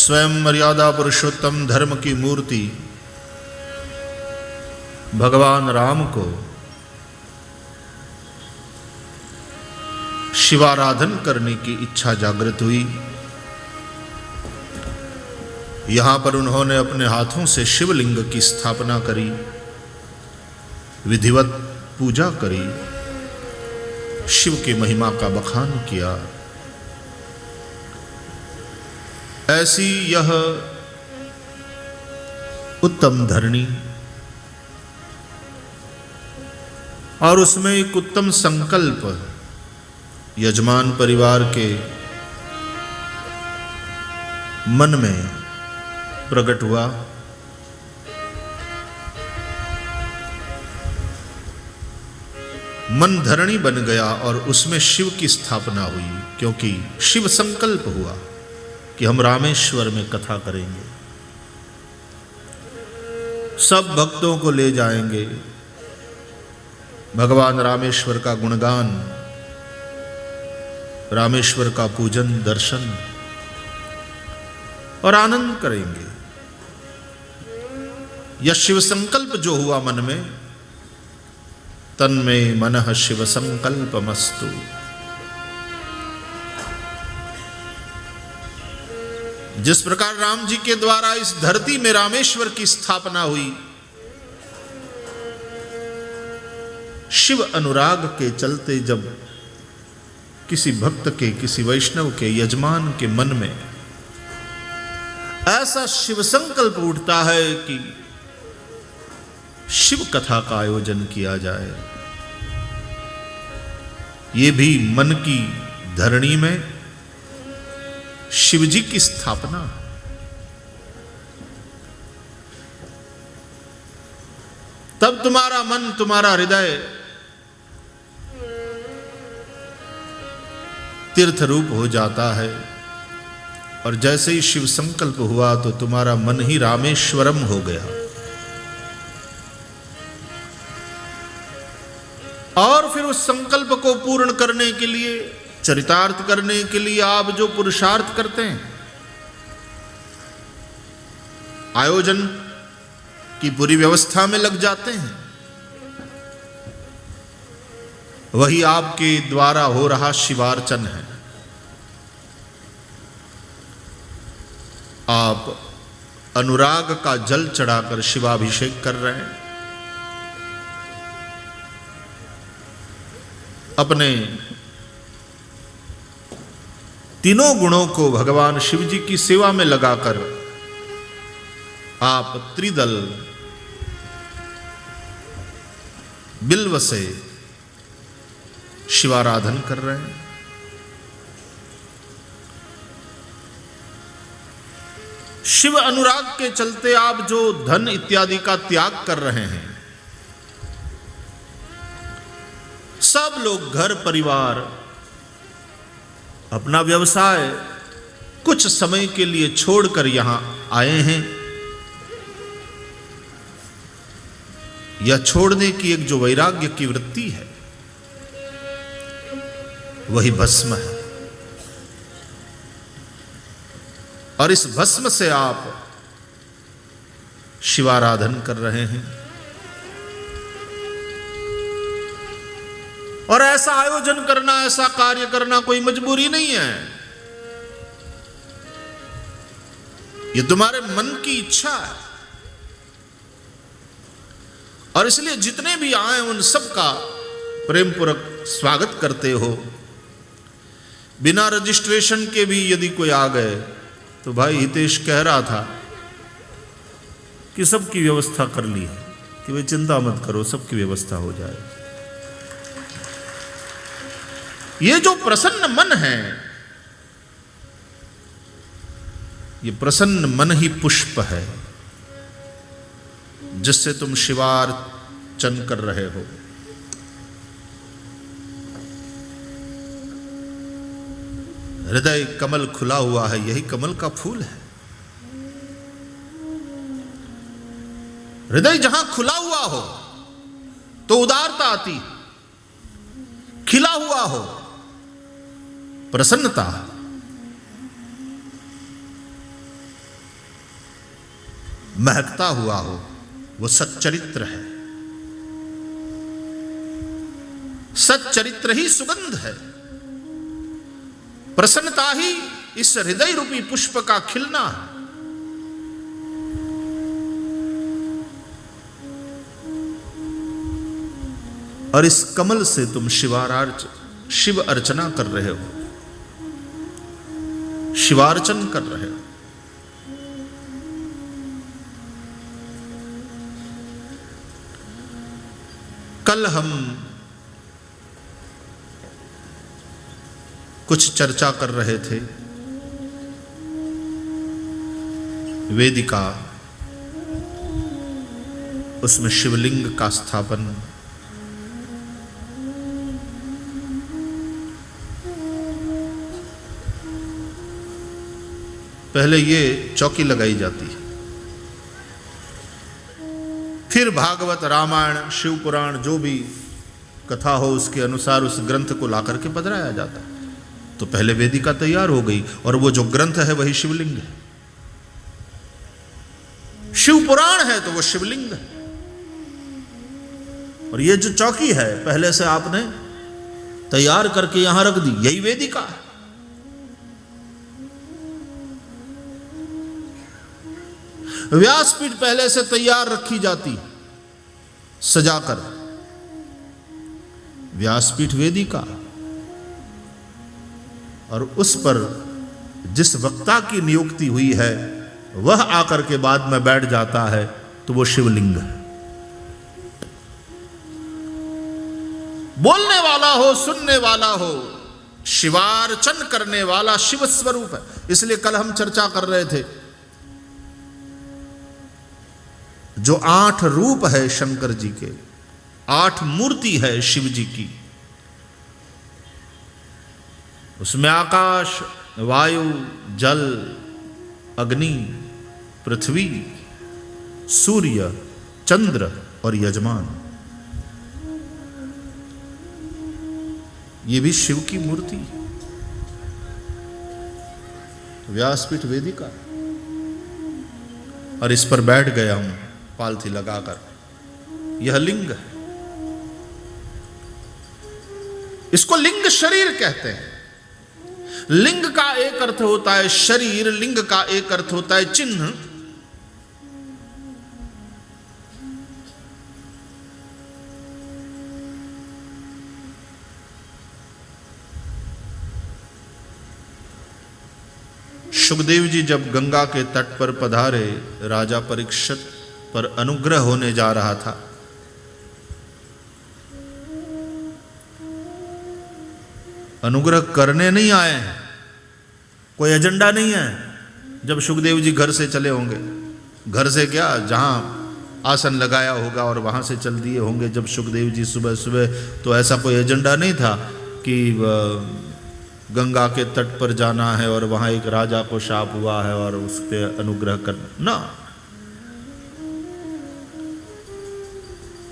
स्वयं मर्यादा पुरुषोत्तम धर्म की मूर्ति भगवान राम को शिवाराधन करने की इच्छा जागृत हुई। यहां पर उन्होंने अपने हाथों से शिवलिंग की स्थापना करी, विधिवत पूजा करी, शिव की महिमा का बखान किया। ऐसी यह उत्तम धरणी और उसमें एक उत्तम संकल्प यजमान परिवार के मन में प्रकट हुआ। मन धरणी बन गया और उसमें शिव की स्थापना हुई, क्योंकि शिव संकल्प हुआ कि हम रामेश्वर में कथा करेंगे, सब भक्तों को ले जाएंगे, भगवान रामेश्वर का गुणगान, रामेश्वर का पूजन दर्शन और आनंद करेंगे। यह शिव संकल्प जो हुआ मन में, तन्मे मनः शिव संकल्पमस्तु। जिस प्रकार राम जी के द्वारा इस धरती में रामेश्वर की स्थापना हुई, शिव अनुराग के चलते जब किसी भक्त के, किसी वैष्णव के, यजमान के मन में ऐसा शिव संकल्प उठता है कि शिव कथा का आयोजन किया जाए, ये भी मन की धरणी में शिवजी की स्थापना। तब तुम्हारा मन, तुम्हारा हृदय तीर्थ रूप हो जाता है, और जैसे ही शिव संकल्प हुआ तो तुम्हारा मन ही रामेश्वरम हो गया। और फिर उस संकल्प को पूर्ण करने के लिए, चरितार्थ करने के लिए आप जो पुरुषार्थ करते हैं, आयोजन की पूरी व्यवस्था में लग जाते हैं, वही आपके द्वारा हो रहा शिवार्चन है। आप अनुराग का जल चढ़ाकर शिवाभिषेक कर रहे हैं, अपने तीनों गुणों को भगवान शिव जी की सेवा में लगाकर आप त्रिदल बिल्व से शिवाराधन कर रहे हैं। शिव अनुराग के चलते आप जो धन इत्यादि का त्याग कर रहे हैं, सब लोग घर परिवार, अपना व्यवसाय कुछ समय के लिए छोड़कर यहां आए हैं। यह छोड़ने की एक जो वैराग्य की वृत्ति है, वही भस्म है, और इस भस्म से आप शिवाराधन कर रहे हैं। और ऐसा आयोजन करना, ऐसा कार्य करना कोई मजबूरी नहीं है, ये तुम्हारे मन की इच्छा है। और इसलिए जितने भी आए उन सब का प्रेम पूर्वक स्वागत करते हो। बिना रजिस्ट्रेशन के भी यदि कोई आ गए तो भाई हितेश कह रहा था कि सबकी व्यवस्था कर ली है, कि भाई चिंता मत करो, सबकी व्यवस्था हो जाए। ये जो प्रसन्न मन है, ये प्रसन्न मन ही पुष्प है जिससे तुम शिवार्चन कर रहे हो। हृदय कमल खुला हुआ है, यही कमल का फूल है। हृदय जहां खुला हुआ हो तो उदारता आती, खिला हुआ हो प्रसन्नता, महकता हुआ हो, वो सच्चरित्र है। सच्चरित्र ही सुगंध है। प्रसन्नता ही इस हृदय रूपी पुष्प का खिलना है। और इस कमल से तुम शिव अर्चना कर रहे हो, शिवार्चन कर रहे हो। कल हम कुछ चर्चा कर रहे थे वेदिका, उसमें शिवलिंग का स्थापन, पहले ये चौकी लगाई जाती है, फिर भागवत, रामायण, शिव पुराण जो भी कथा हो उसके अनुसार उस ग्रंथ को लाकर के पधराया जाता है। तो पहले वेदिका तैयार हो गई और वो जो ग्रंथ है वही शिवलिंग है। शिव पुराण है तो वो शिवलिंग है। और ये जो चौकी है पहले से आपने तैयार करके यहां रख दी, यही वेदिका है। व्यासपीठ पहले से तैयार रखी जाती सजाकर, व्यासपीठ वेदिका। और उस पर जिस वक्ता की नियुक्ति हुई है वह आकर के बाद में बैठ जाता है तो वो शिवलिंग है। बोलने वाला हो, सुनने वाला हो, शिवार्चन करने वाला शिव स्वरूप है। इसलिए कल हम चर्चा कर रहे थे जो 8 रूप है शंकर जी के, 8 मूर्ति है शिव जी की, उसमें आकाश, वायु, जल, अग्नि, पृथ्वी, सूर्य, चंद्र और यजमान, ये भी शिव की मूर्ति है। व्यासपीठ वेदिका, और इस पर बैठ गया हूं पालथी लगाकर, यह लिंग है। इसको लिंग शरीर कहते हैं। लिंग का एक अर्थ होता है शरीर, लिंग का एक अर्थ होता है चिन्ह। सुखदेव जी जब गंगा के तट पर पधारे, राजा परीक्षित पर अनुग्रह होने जा रहा था, अनुग्रह करने नहीं आए हैं, कोई एजेंडा नहीं है। जब सुखदेव जी घर से चले होंगे, घर से क्या, जहां आसन लगाया होगा और वहां से चल दिए होंगे जब सुखदेव जी सुबह सुबह, तो ऐसा कोई एजेंडा नहीं था कि गंगा के तट पर जाना है और वहां एक राजा को शाप हुआ है और उस पर अनुग्रह करना ना।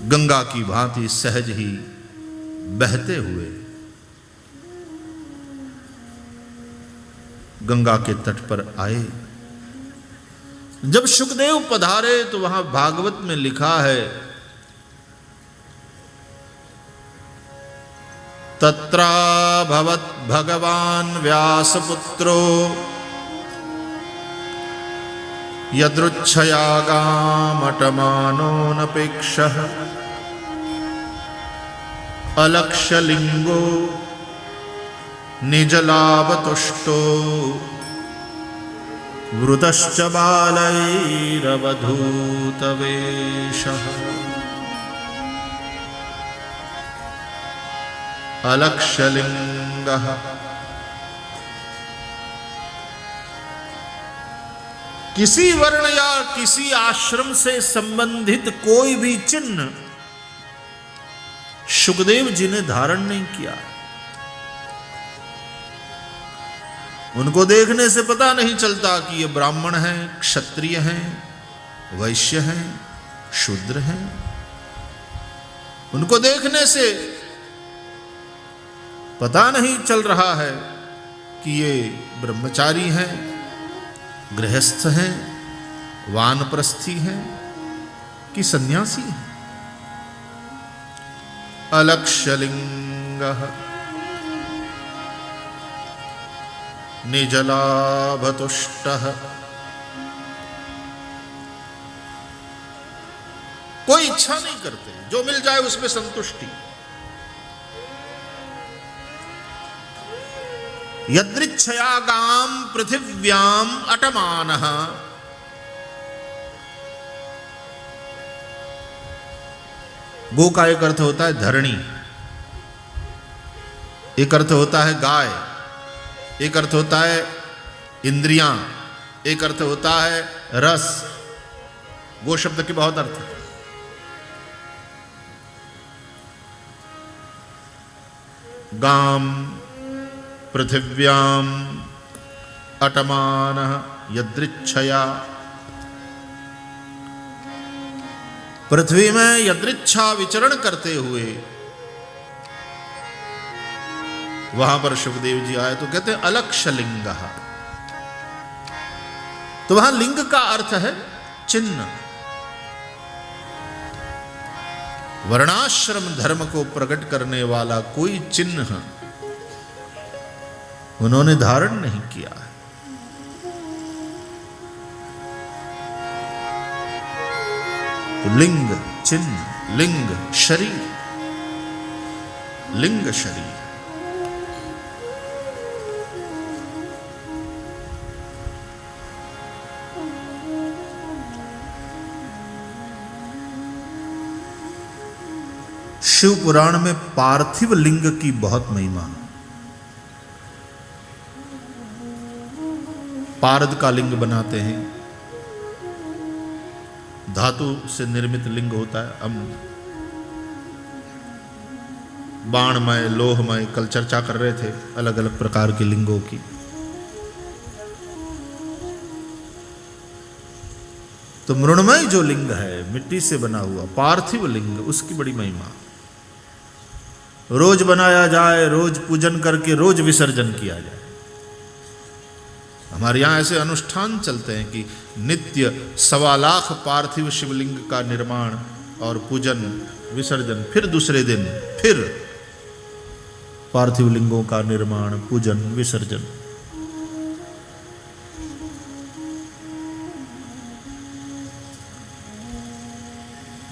गंगा की भांति सहज ही बहते हुए गंगा के तट पर आए। जब सुखदेव पधारे तो वहां भागवत में लिखा है, तत्रा भवत भगवान व्यासपुत्रो यदृच्छयागामटमानो नपेक्षः अलक्ष्यलिंगो निजलाभतुष्टो वृतश्च बालैरवधूतवेशः। अलक्ष्यलिंगः किसी वर्ण या किसी आश्रम से संबंधित कोई भी चिन्ह सुखदेव जी ने धारण नहीं किया। उनको देखने से पता नहीं चलता कि ये ब्राह्मण हैं, क्षत्रिय हैं, वैश्य हैं, शूद्र हैं। उनको देखने से पता नहीं चल रहा है कि ये ब्रह्मचारी हैं, गृहस्थ हैं, वानप्रस्थी हैं कि सन्यासी हैं। अलक्ष्यलिंगः निजलाभतुष्टः, कोई इच्छा नहीं करते, जो मिल जाए उसमें संतुष्टि। यदृच्छया गाम पृथिव्याम अटमानः, गो का एक अर्थ होता है धरणी, एक अर्थ होता है गाय, एक अर्थ होता है इंद्रियां, एक अर्थ होता है रस। गो शब्द के बहुत अर्थ है। गाम पृथिव्याम अटमानः यदृच्छया, पृथ्वी में यदृच्छा विचरण करते हुए वहां पर सुखदेव जी आए तो कहते हैं अलक्ष्यलिंगः। तो वहां लिंग का अर्थ है चिन्ह। वर्णाश्रम धर्म को प्रकट करने वाला कोई चिन्ह उन्होंने धारण नहीं किया है। तो लिंग चिन्ह, लिंग शरीर, लिंग शरीर। शिव पुराण में पार्थिव लिंग की बहुत महिमा है। पारद का लिंग बनाते हैं, धातु से निर्मित लिंग होता है। हम बाणमय, लोहमय कल चर्चा कर रहे थे अलग अलग प्रकार के लिंगों की। तो मृण्मय जो लिंग है, मिट्टी से बना हुआ पार्थिव लिंग, उसकी बड़ी महिमा। रोज बनाया जाए, रोज पूजन करके रोज विसर्जन किया जाए। हमारे यहाँ ऐसे अनुष्ठान चलते हैं कि नित्य 1.25 लाख पार्थिव शिवलिंग का निर्माण और पूजन विसर्जन, फिर दूसरे दिन फिर पार्थिव लिंगों का निर्माण, पूजन, विसर्जन।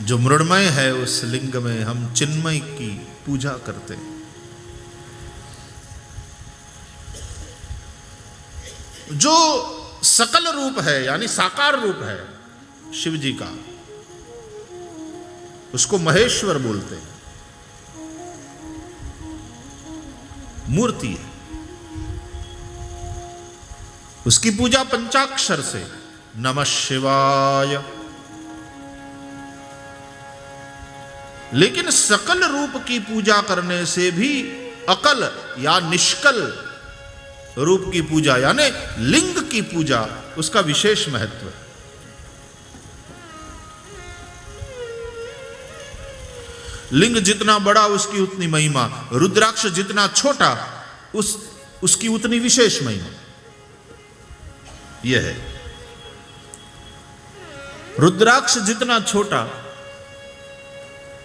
जो मृण्मय है उस लिंग में हम चिन्मय की पूजा करते हैं। जो सकल रूप है यानी साकार रूप है शिव जी का, उसको महेश्वर बोलते हैं। मूर्ति है, उसकी पूजा पंचाक्षर से नमः शिवाय। लेकिन सकल रूप की पूजा करने से भी अकल या निष्कल रूप की पूजा यानी लिंग की पूजा, उसका विशेष महत्व है। लिंग जितना बड़ा उसकी उतनी महिमा, रुद्राक्ष जितना छोटा उसकी उतनी विशेष महिमा। यह है, रुद्राक्ष जितना छोटा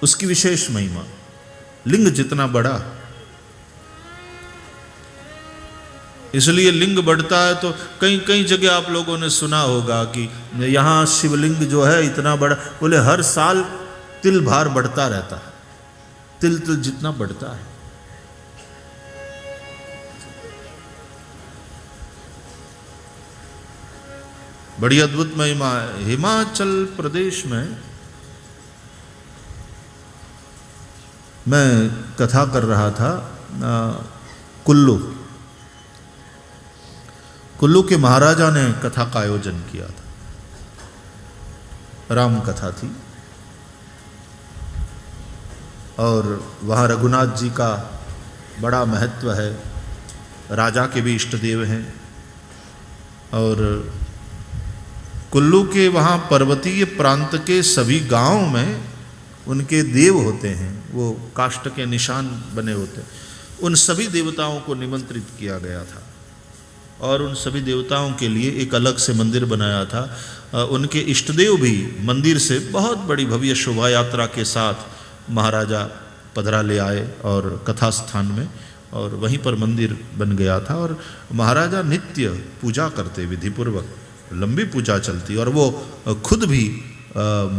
उसकी विशेष महिमा, लिंग जितना बड़ा। इसलिए लिंग बढ़ता है तो कई कई जगह आप लोगों ने सुना होगा कि यहां शिवलिंग जो है इतना बड़ा, बोले हर साल तिल भार बढ़ता रहता है, तिल तिल जितना बढ़ता है। बड़ी अद्भुत महिमा है। हिमाचल प्रदेश में मैं कथा कर रहा था, कुल्लू के महाराजा ने कथा का आयोजन किया था, राम कथा थी। और वहाँ रघुनाथ जी का बड़ा महत्व है, राजा के भी इष्ट देव हैं। और कुल्लू के वहाँ पर्वतीय प्रांत के सभी गांव में उनके देव होते हैं, वो काष्ठ के निशान बने होते हैं। उन सभी देवताओं को निमंत्रित किया गया था। और उन सभी देवताओं के लिए एक अलग से मंदिर बनाया था। उनके इष्टदेव भी मंदिर से बहुत बड़ी भव्य शोभा यात्रा के साथ महाराजा पधरा ले आए और कथा स्थान में, और वहीं पर मंदिर बन गया था। और महाराजा नित्य पूजा करते विधिपूर्वक, लंबी पूजा चलती, और वो खुद भी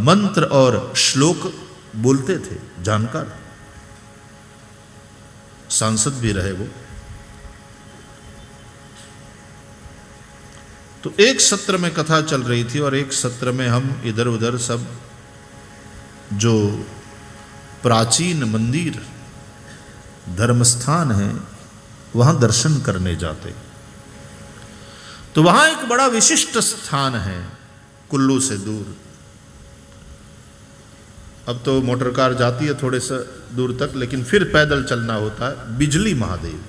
मंत्र और श्लोक बोलते थे, जानकार सांसद भी रहे वो। तो एक सत्र में कथा चल रही थी और एक सत्र में हम इधर उधर सब जो प्राचीन मंदिर धर्मस्थान है वहां दर्शन करने जाते। तो वहां एक बड़ा विशिष्ट स्थान है कुल्लू से दूर। अब तो मोटर कार जाती है थोड़े से दूर तक, लेकिन फिर पैदल चलना होता है। बिजली महादेव,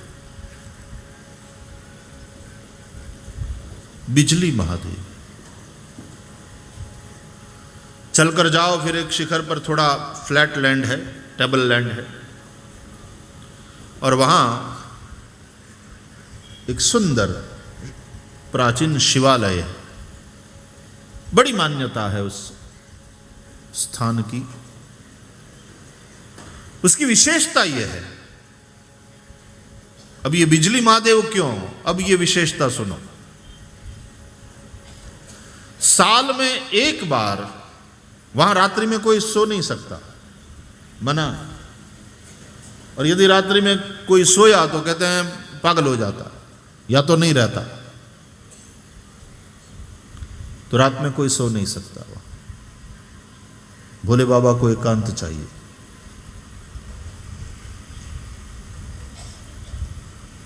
बिजली महादेव चलकर जाओ, फिर एक शिखर पर थोड़ा फ्लैट लैंड है, टेबल लैंड है, और वहां एक सुंदर प्राचीन शिवालय है। बड़ी मान्यता है उस स्थान की। उसकी विशेषता यह है, अब ये बिजली महादेव क्यों, अब ये विशेषता सुनो। साल में एक बार वहां रात्रि में कोई सो नहीं सकता, मना। और यदि रात्रि में कोई सोया तो कहते हैं पागल हो जाता, या तो नहीं रहता। तो रात में कोई सो नहीं सकता। भोले बाबा को एकांत चाहिए।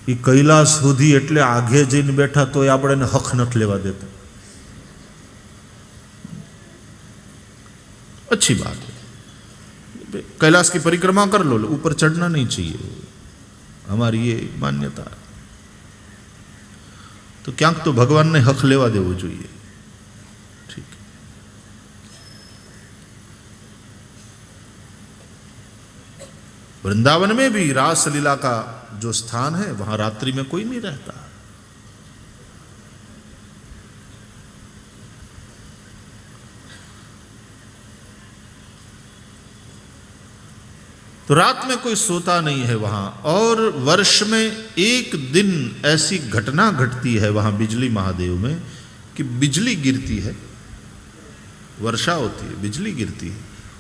એ કૈલાસ સુધી એટલે આગે જઈને બેઠા તોય આપણે હક નથી લેવા દેતા। अच्छी बात है, कैलाश की परिक्रमा कर लो, ऊपर चढ़ना नहीं चाहिए, हमारी ये मान्यता। तो क्यांक तो भगवान ने हक लेवा देवो જોઈએ। ठीक, वृंदावन में भी रास लीला का जो स्थान है वहां रात्रि में कोई नहीं रहता। तो रात में कोई सोता नहीं है वहां। और वर्ष में एक दिन ऐसी घटना घटती है वहां बिजली महादेव में कि बिजली गिरती है, वर्षा होती है, बिजली गिरती है,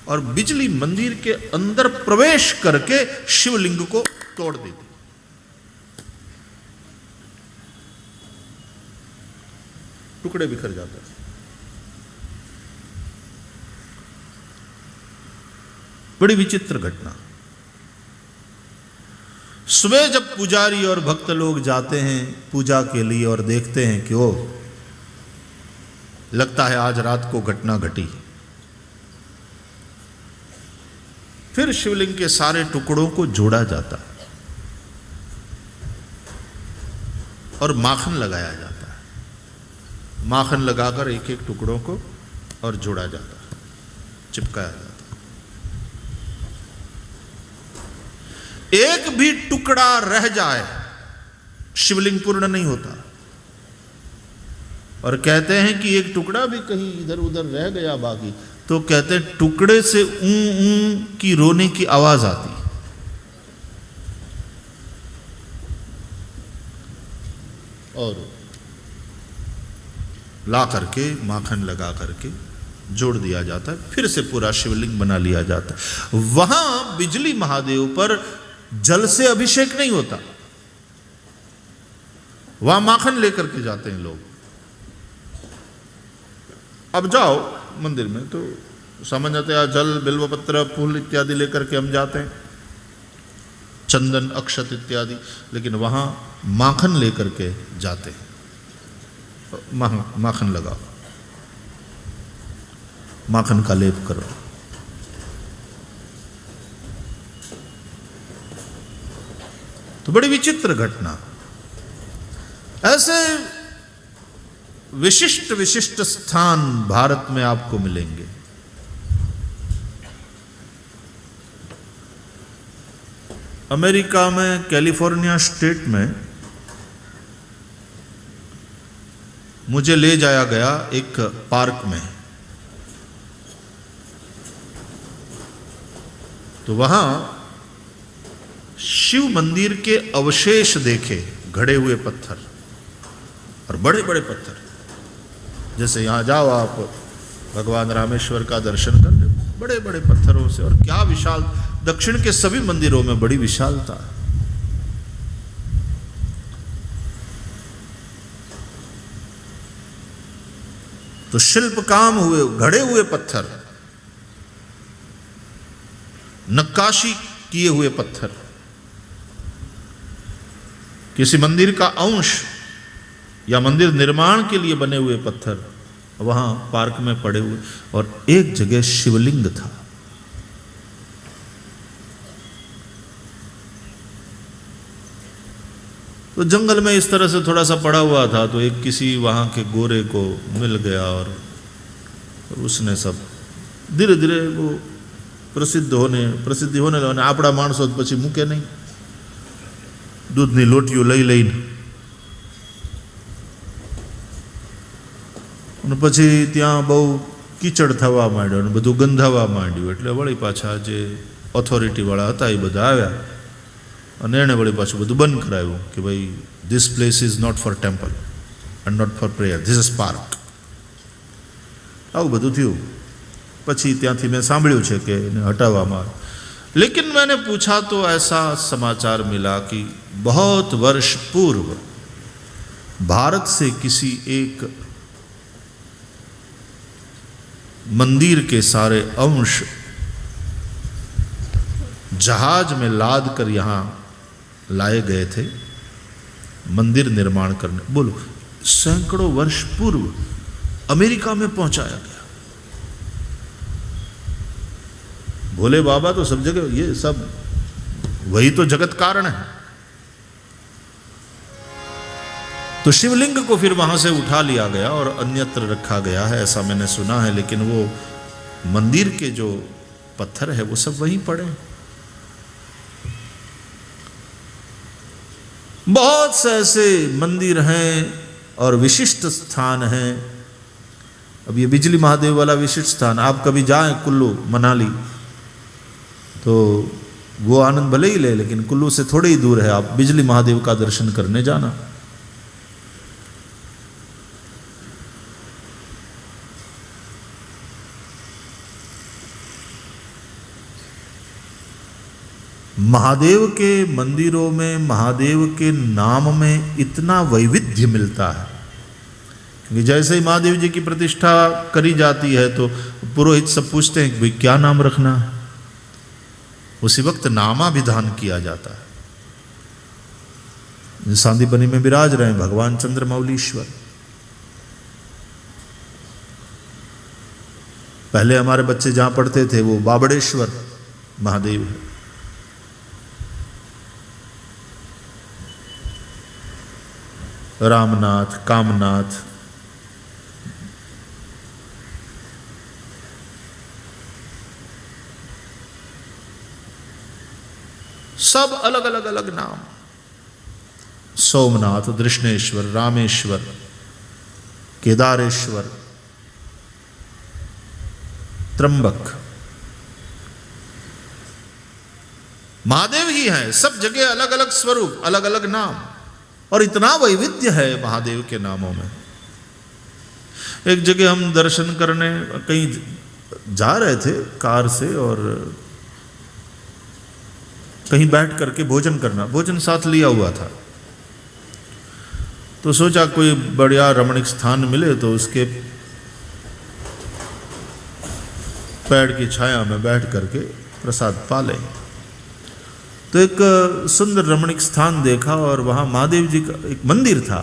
और बिजली मंदिर के अंदर प्रवेश करके शिवलिंग को तोड़ देती। टुकड़े बिखर जाते हैं। बड़ी विचित्र घटना। सुबह जब पुजारी और भक्त लोग जाते हैं पूजा के लिए और देखते हैं कि वो लगता है आज रात को घटना घटी, फिर शिवलिंग के सारे टुकड़ों को जोड़ा जाता है और माखन लगाया जाता है। माखन लगाकर एक एक टुकड़ों को और जोड़ा जाता है, चिपकाया जाता है। एक भी टुकड़ा रह जाए शिवलिंग पूर्ण नहीं होता। और कहते हैं कि एक टुकड़ा भी कहीं इधर उधर रह गया बाकी, तो कहते हैं टुकड़े से ऊं की रोने की आवाज आती। और ला करके माखन लगा करके जोड़ दिया जाता है, फिर से पूरा शिवलिंग बना लिया जाता है। वहां बिजली महादेव पर जल से अभिषेक नहीं होता, वहां माखन लेकर के जाते हैं लोग। अब जाओ मंदिर में तो समझ जाते हैं, जल बिल्वपत्र फूल इत्यादि लेकर के हम जाते हैं, चंदन अक्षत इत्यादि, लेकिन वहां माखन लेकर के जाते हैं। माखन लगाओ, माखन का लेप करो। तो बड़ी विचित्र घटना। ऐसे विशिष्ट विशिष्ट स्थान भारत में आपको मिलेंगे। अमेरिका में कैलिफोर्निया स्टेट में मुझे ले जाया गया एक पार्क में। तो वहां शिव मंदिर के अवशेष देखे, घड़े हुए पत्थर और बड़े बड़े पत्थर। जैसे यहां जाओ आप भगवान रामेश्वर का दर्शन कर ले, बड़े बड़े पत्थरों से, और क्या विशाल। दक्षिण के सभी मंदिरों में बड़ी विशालता है। तो शिल्प काम हुए, घड़े हुए पत्थर, नक्काशी किए हुए पत्थर, किसी मंदिर का अंश या मंदिर निर्माण के लिए बने हुए पत्थर वहां पार्क में पड़े हुए। और एक जगह शिवलिंग था। तो जंगल में इस तरह से थोड़ा सा पड़ा हुआ था, तो एक किसी वहां के गोरे को मिल गया और उसने सब धीरे धीरे वो प्रसिद्धि होने लगा। आपड़ा माणसो પછી મૂકે નહીં, દૂધની લોટીઓ લઈ લઈને, અને પછી ત્યાં બહુ કીચડ થવા માંડ્યો અને બધું ગંધાવા માંડ્યું। એટલે વળી પાછા જે ઓથોરિટીવાળા હતા એ બધા આવ્યા અને એણે વળી પાછું બધું બંધ કરાવ્યું કે ભાઈ this place is not for temple and not for prayer, this is park. આવું બધું થયું। પછી ત્યાંથી મેં સાંભળ્યું છે કે એને હટાવવામાં આવ્યું। लेकिन मैंने पूछा तो ऐसा समाचार मिला कि बहुत वर्ष पूर्व भारत से किसी एक मंदिर के सारे अंश जहाज में लाद कर यहां लाए गए थे मंदिर निर्माण करने। बोलो, सैकड़ों वर्ष पूर्व अमेरिका में पहुंचाया गया। भोले बाबा तो सब जगह, ये सब वही तो जगत कारण है। तो शिवलिंग को फिर वहां से उठा लिया गया और अन्यत्र रखा गया है, ऐसा मैंने सुना है। लेकिन वो मंदिर के जो पत्थर है वो सब वहीं पड़े। बहुत से ऐसे मंदिर हैं और विशिष्ट स्थान हैं। अब ये बिजली महादेव वाला विशिष्ट स्थान, आप कभी जाएं कुल्लू मनाली तो वो आनंद भले ही ले, लेकिन कुल्लू से थोड़े ही दूर है, आप बिजली महादेव का दर्शन करने जाना। महादेव के मंदिरों में महादेव के नाम में इतना वैविध्य मिलता है कि जैसे ही महादेव जी की प्रतिष्ठा करी जाती है तो पुरोहित सब पूछते हैं कि भाई क्या नाम रखना है। उसी वक्त नामाभिधान किया जाता है। सांदीपनी में विराज रहे भगवान चंद्रमौलीश्वर। पहले हमारे बच्चे जहां पढ़ते थे वो बाबड़ेश्वर महादेव है। रामनाथ, कामनाथ, सब अलग अलग अलग नाम। सोमनाथ, दृष्णेश्वर, रामेश्वर, केदारेश्वर, त्र्यंबक, महादेव ही हैं। सब जगह अलग अलग स्वरूप, अलग अलग नाम, और इतना वैविध्य है महादेव के नामों में। एक जगह हम दर्शन करने कहीं जा रहे थे कार से और कहीं बैठ करके भोजन करना, भोजन साथ लिया हुआ था। तो सोचा कोई बढ़िया रमणीक स्थान मिले तो उसके पेड़ की छाया में बैठ करके प्रसाद पा लें। तो एक सुंदर रमणीक स्थान देखा और वहाँ महादेव जी का एक मंदिर था।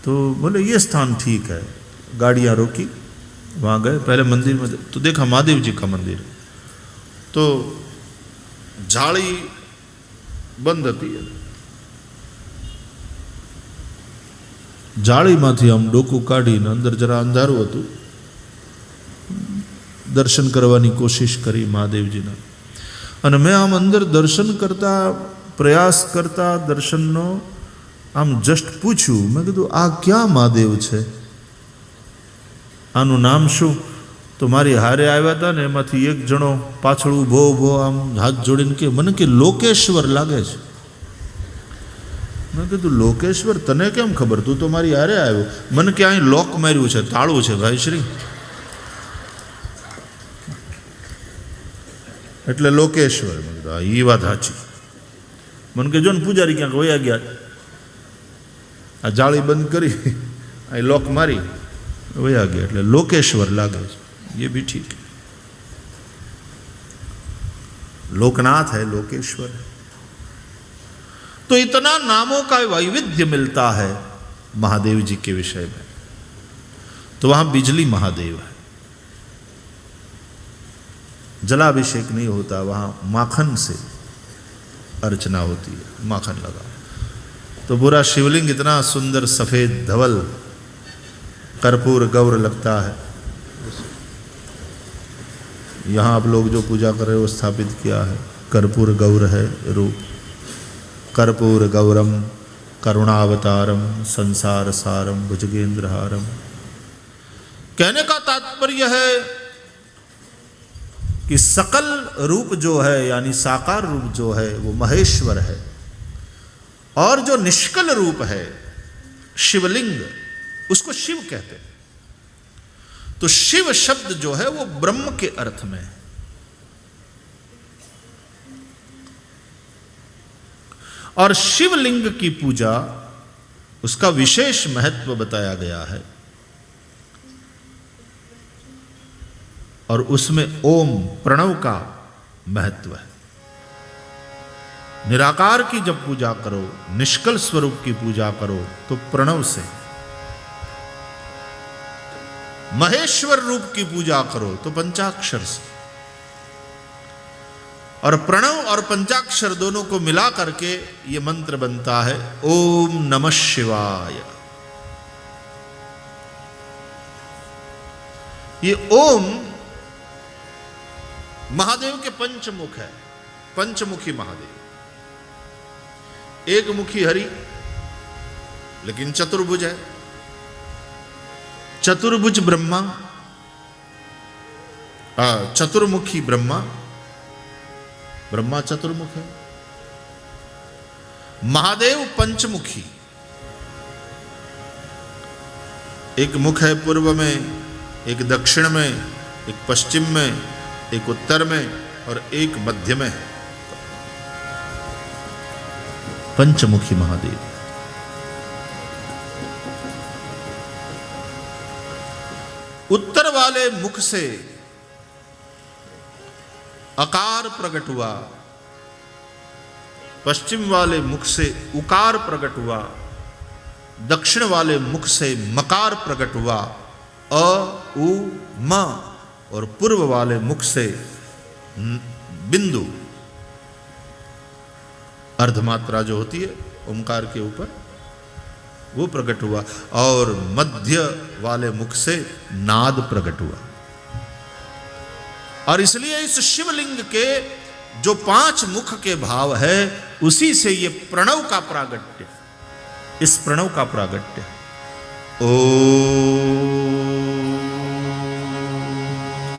तो बोले ये स्थान ठीक है। गाड़ियाँ रोकी, वहाँ गए, पहले मंदिर में तो देखा महादेव जी का मंदिर। तो जाली बंद थी। जाळीमांथी आम डोकું કાઢીને અંદર જરા અંધારું હતું, દર્શન કરવાની કોશિશ કરી મહાદેવજીના। અને મેં આમ અંદર દર્શન કરતા પ્રયાસ કરતા દર્શનનો આમ જસ્ટ પૂછ્યું, મેં કીધું આ ક્યાં મહાદેવ છે, આનું નામ શું? તો મારી હારે આવ્યા હતા ને એમાંથી એક જણો પાછળ ઊભો ઊભો આમ હાથ જોડીને કે મને કે લોકેશ્વર લાગે છે. મેં કીધું લોકેશ્વર તને કેમ ખબર, તું તો મારી હારે આવ્યો. મને કે અહીં લોક માર્યું છે, તાળું છે ભાઈ શ્રી, એટલે લોકેશ્વર. મેં કીધું એ વાત સાચી. મને કે જો ને પૂજારી ક્યાંક વયા ગયા, આ જાળી બંધ કરી અહીં લોક મારી वही गया, એટલે लोकेश्वर लागे, ये भी ठीक है. लोकनाथ है, लोकेश्वर है. तो इतना नामों का वैविध्य मिलता है महादेव जी के विषय में. तो वहां बिजली महादेव है, जलाभिषेक नहीं होता, वहां माखन से अर्चना होती है, माखन लगा. तो पूरा शिवलिंग इतना सुंदर सफेद धवल कर्पूर गौर लगता है. यहाँ आप लोग जो पूजा कर रहे हो स्थापित किया है, कर्पूर गौर है रूप. कर्पूर गौरम करुणावतारम संसार सारम भुजगेंद्रहारम. कहने का तात्पर्य है कि सकल रूप जो है यानी साकार रूप जो है वो महेश्वर है, और जो निष्कल रूप है शिवलिंग उसको शिव कहते हैं. तो शिव शब्द जो है वो ब्रह्म के अर्थ में है. और शिवलिंग की पूजा उसका विशेष महत्व बताया गया है, और उसमें ओम प्रणव का महत्व है. निराकार की जब पूजा करो, निष्कल स्वरूप की पूजा करो तो प्रणव से, महेश्वर रूप की पूजा करो तो पंचाक्षर से, और प्रणव और पंचाक्षर दोनों को मिला करके ये मंत्र बनता है ओम नमः शिवाय. ये ओम महादेव के पंचमुख है, पंचमुखी महादेव. एक मुखी हरि लेकिन चतुर्भुज है, चतुर्भुज ब्रह्मा, चतुर्मुखी ब्रह्मा, ब्रह्मा चतुर्मुख है. महादेव पंचमुखी, एक मुख है पूर्व में, एक दक्षिण में, एक पश्चिम में, एक उत्तर में और एक मध्य में है. पंचमुखी महादेव. उत्तर वाले मुख से अकार प्रकट हुआ, पश्चिम वाले मुख से उकार प्रकट हुआ, दक्षिण वाले मुख से मकार प्रकट हुआ अ उ म, और पूर्व वाले मुख से बिंदु अर्धमात्रा जो होती है ओंकार के ऊपर वो प्रकट हुआ, और मध्य वाले मुख से नाद प्रकट हुआ. और इसलिए इस शिवलिंग के जो 5 मुख के भाव है उसी से ये प्रणव का प्रागट्य, इस प्रणव का प्रागट्य. ओ